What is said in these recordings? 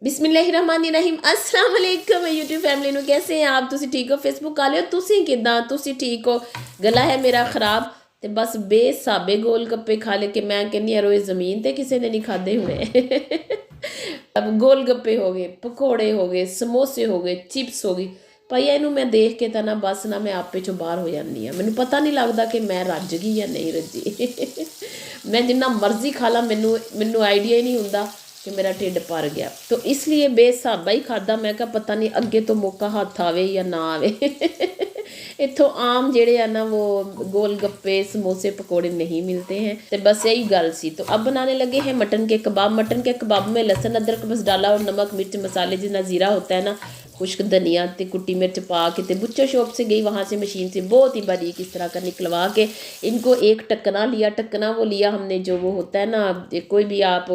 बिस्मिल्लाहिर्रहमानिर्रहीम अस्सलाम वालेकुम यूट्यूब फैमिली ਨੂੰ कैसे हैं आप ਤੁਸੀਂ ਠੀਕ ਹੋ ਫੇਸਬੁੱਕ ਵਾਲਿਓ ਤੁਸੀਂ ਕਿਦਾਂ ਤੁਸੀਂ ਠੀਕ ਹੋ ਗਲਾ ਹੈ ਮੇਰਾ ਖਰਾਬ ਤੇ ਬਸ ਬੇਸਾਬੇ ਗੋਲ ਗੱਪੇ ਖਾ ਲੇ ਕਿ ਮੈਂ ਕਹਿੰਨੀ ਆ ਰੋਏ ਜ਼ਮੀਨ ਤੇ ਕਿਸੇ ਨੇ ਨਹੀਂ ਖਾਦੇ ਹੁਣੇ अब गोल गप्पे हो गए पकौड़े हो गए समोसे हो गए चिप्स हो गई भाई ਇਹਨੂੰ मैं देख के ਤਾਂ ਨਾ बस ना मैं आपे चों बाहर हो जाती हाँ मैनू पता नहीं लगता कि मैं रज गई या नहीं रजी मैं जिन्ना मर्जी खा ला मैनू मैनू आइडिया ही नहीं होंदा कि मेरा ढिड भर गया तो इसलिए बेसाबा ही खादा मैं कहा पता नहीं अगे तो मौका हाथ आवे या ना आवे इत्थों आम जेड़े है ना वो गोल गप्पे समोसे पकौड़े नहीं मिलते हैं तो बस यही गल सी। तो अब बनाने लगे हैं मटन के कबाब। मटन के कबाब में लहसुन अदरक बस डाला और नमक मिर्च मसाले जितना ज़ीरा होता है ना खुश्क धनिया ते कुटी मिर्च पा के ते बुच्चर शॉप से गई वहाँ से मशीन से बहुत ही बारीक इस तरह का निकलवा के इनको एक टकना लिया। टकना वो लिया हमने जो वो होता है ना कोई भी आप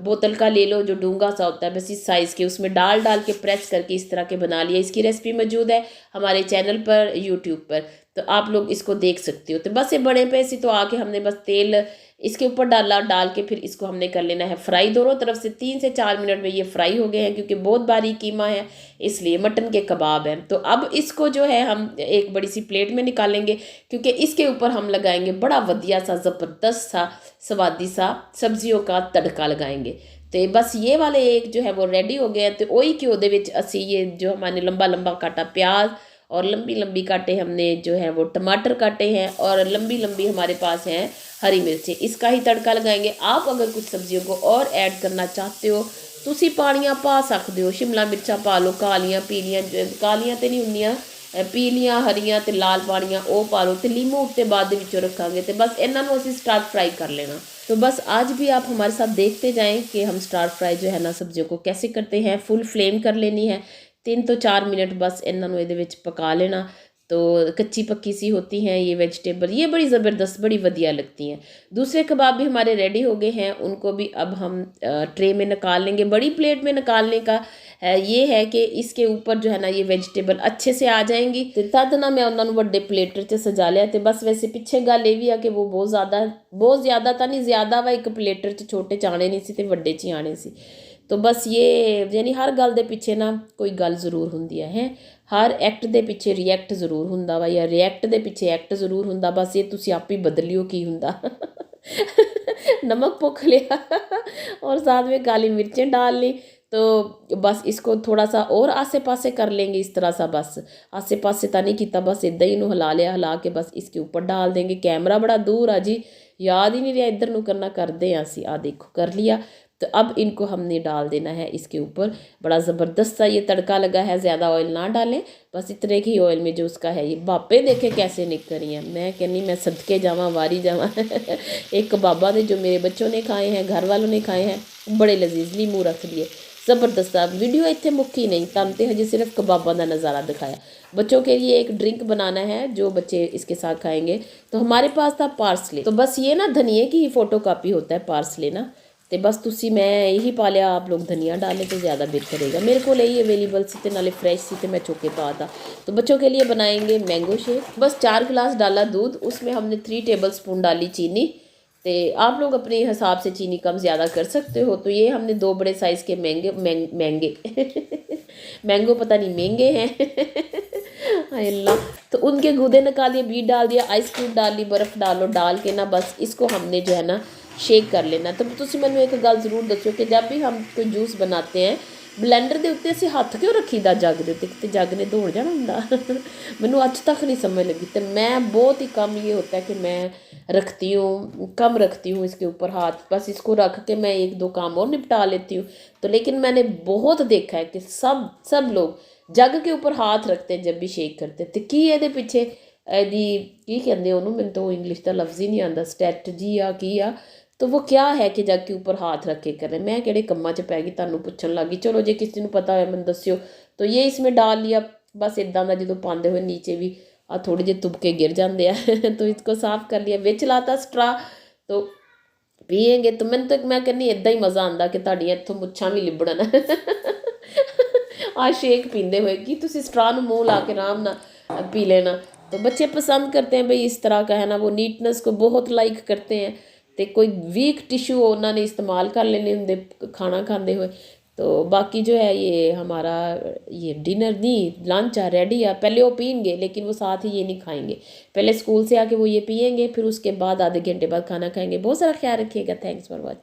बोतल का ले लो जो डूंगा सा होता है बस इस साइज़ के उसमें डाल के प्रेस करके इस तरह के बना लिया। इसकी रेसिपी मौजूद है हमारे चैनल पर यूट्यूब पर तो आप लोग इसको देख सकते हो। तो बस ये बड़े पैसे तो आके हमने बस तेल इसके ऊपर डाल के फिर इसको हमने कर लेना है फ्राई। दोनों तरफ से 3 से 4 मिनट में ये फ्राई हो गए हैं क्योंकि बहुत बारीक कीमा है इसलिए मटन के कबाब हैं। तो अब इसको जो है हम एक बड़ी सी प्लेट में निकालेंगे क्योंकि इसके ऊपर हम लगाएंगे बड़ा वधिया सा ज़बरदस्त सा स्वादी सा सब्जियों का तड़का लगाएंगे। तो बस ये वाले एक जो है वो रेडी हो गए हैं। तो वही घ्यो दे विच असी ये जो हमारे लंबा लंबा काटा प्याज और लंबी लंबी काटे हमने जो है वो टमाटर काटे हैं और लंबी लंबी हमारे पास हैं हरी मिर्चें इसका ही तड़का लगाएंगे। आप अगर कुछ सब्जियों को और ऐड करना चाहते हो तुसी पानियां पा सकते हो शिमला मिर्चा पा लो कालियां पीलियां कालियां तो नहीं होंदियां पीलियां हरियां ते लाल पानियां वो पा लो तो लीमू उत्ते बाद दे विचों रखांगे तो बस इन्हां नूं असीं स्टार फ्राई कर लेना। तो बस आज भी आप हमारे साथ देखते जाएं कि हम स्टार फ्राई जो है ना सब्जियों को कैसे करते हैं। फुल फ्लेम कर लेनी है 3 तो 4 मिनट बस इन्हों ये पका लेना। तो कच्ची पक्की सी होती हैं ये वेजिटेबल ये बड़ी ज़बरदस्त बड़ी वधिया लगती हैं। दूसरे कबाब भी हमारे रेडी हो गए हैं उनको भी अब हम ट्रे में निकाल लेंगे। बड़ी प्लेट में निकालने का ये है कि इसके ऊपर जो है ना ये वेजिटेबल अच्छे से आ जाएंगी। तो तद ना मैं उन्होंने बड़े प्लेटर से सजा लिया। तो बस वैसे पिछे गल ये भी है कि वो बहुत ज़्यादा तो नहीं ज़्यादा वा एक प्लेटर छोटे च आने नहीं सी ते वड्डे च आने सी। तो बस ये यानी हर गल दे पिछे ना कोई गल जरूर होंदी है हर एक्ट दे पिछे रिएक्ट जरूर हुंदा वा या रिएक्ट दे पिछे एक्ट जरूर हुंदा। बस ये तुसी आप ही बदलियो की हुंदा नमक पुख लिया और साथ में काली मिर्चें डाल ली। तो बस इसको थोड़ा सा और आसे पासे कर लेंगे इस तरह सा बस आसे पासे तो नहीं किया बस इदा ही हिला लिया हिला के बस इसके ऊपर डाल देंगे। कैमरा बड़ा दूर आ जी याद ही नहीं रहा इधर नूं करना करते हैं असी आ देखो कर लिया। तो अब इनको हमने डाल देना है इसके ऊपर बड़ा ज़बरदस्त सा ये तड़का लगा है। ज़्यादा ऑयल ना डालें बस इतने ही ऑयल में जो उसका है ये बापे देखे कैसे निकल रही हैं। मैं कहनी मैं सदके जावा वारी जावा एक कबाबा ने जो मेरे बच्चों ने खाए हैं घर वालों ने खाए हैं बड़े लजीज लीमू रख लिए ज़बरदस्त। वीडियो इतने मुक्की नहीं तमते हजे सिर्फ कबाबों का नज़ारा दिखाया। बच्चों के लिए एक ड्रिंक बनाना है जो बच्चे इसके साथ खाएंगे। तो हमारे पास था पार्सले। तो बस ये ना धनिए की ही फ़ोटो कापी होता है पार्सले ना। तो बस तुसी मैं यही पा लिया आप लोग धनिया डालें तो ज़्यादा बेहतर रहेगा। मेरे को यही अवेलेबल सी नाले फ्रेश सी तो मैं चौके पा था। तो बच्चों के लिए बनाएंगे मैंगो शेक। बस 4 गिलास डाला दूध उसमें हमने 3 टेबल स्पून डाली चीनी। तो आप लोग अपने हिसाब से चीनी कम ज़्यादा कर सकते हो। तो ये हमने 2 बड़े साइज़ के महंगे मैंगो पता नहीं महंगे हैं अल्लाह। तो उनके गूदे निकालिए बीट डाल दिया आइस क्यूब डाल ली बर्फ़ डाल के ना बस इसको हमने जो है ना शेक कर लेना। तो तुम मैंने एक गल जरूर दसो कि जब भी हम कोई जूस बनाते हैं ब्लेंडर के उत्ते असीं हथ क्यों रखीदा जग के उत्ते कि जग ने दौड़ जाना हुंदा मैनू अज तक नहीं समझ लगी। तो मैं बहुत ही कम ये होता है कि मैं रखती हूँ कम रखती हूँ इसके ऊपर हाथ बस इसको रख के मैं 1-2 काम और निपटा लेती हूँ। तो लेकिन मैंने बहुत देखा है कि सब लोग जग के ऊपर हाथ रखते हैं जब भी शेक करते। तो की ये पिछे यदि की कहते उन्होंने मैंने तो इंग्लिश का लफ्ज़ ही नहीं आता स्ट्रैटजी आ की आ। तो वो क्या है कि जग के ऊपर हाथ रख के करें मैं किहड़े कम्मां च पै गई तुहानूं पुछण लग गई। चलो जे किसी को पता हो मैंने दस्सिओ। तो ये इसमें डाल लिया बस इदां दा जो पाते हुए नीचे भी आ थोड़े जे तुबके गिर जाते हैं तो इसको साफ़ कर लिया विच लाता स्ट्रा। तो पिएंगे तो मैं कहनी इदा ही मज़ा आता कि तुहाडियां इत्थों मुच्छां भी लिबड़न आ शेक पींदे हुए कि तुसीं स्ट्रा नूं मूँह ला के आराम नाल पी लेना। तो बच्चे पसंद करते हैं भाई इस तरह का है ना वो नीटनेस को बहुत लाइक करते हैं। तो कोई वीक टिश्यू उन्होंने इस्तेमाल कर लेने होंगे खाना खाते हुए। तो बाकी जो है ये हमारा ये डिनर नहीं लंच है रेडी है। पहले वो पियेंगे लेकिन वो साथ ही ये नहीं खाएंगे, पहले स्कूल से आके वो ये पियेंगे, फिर उसके बाद आधे घंटे बाद खाना खाएंगे। बहुत सारा ख्याल रखिएगा। Thanks for watching.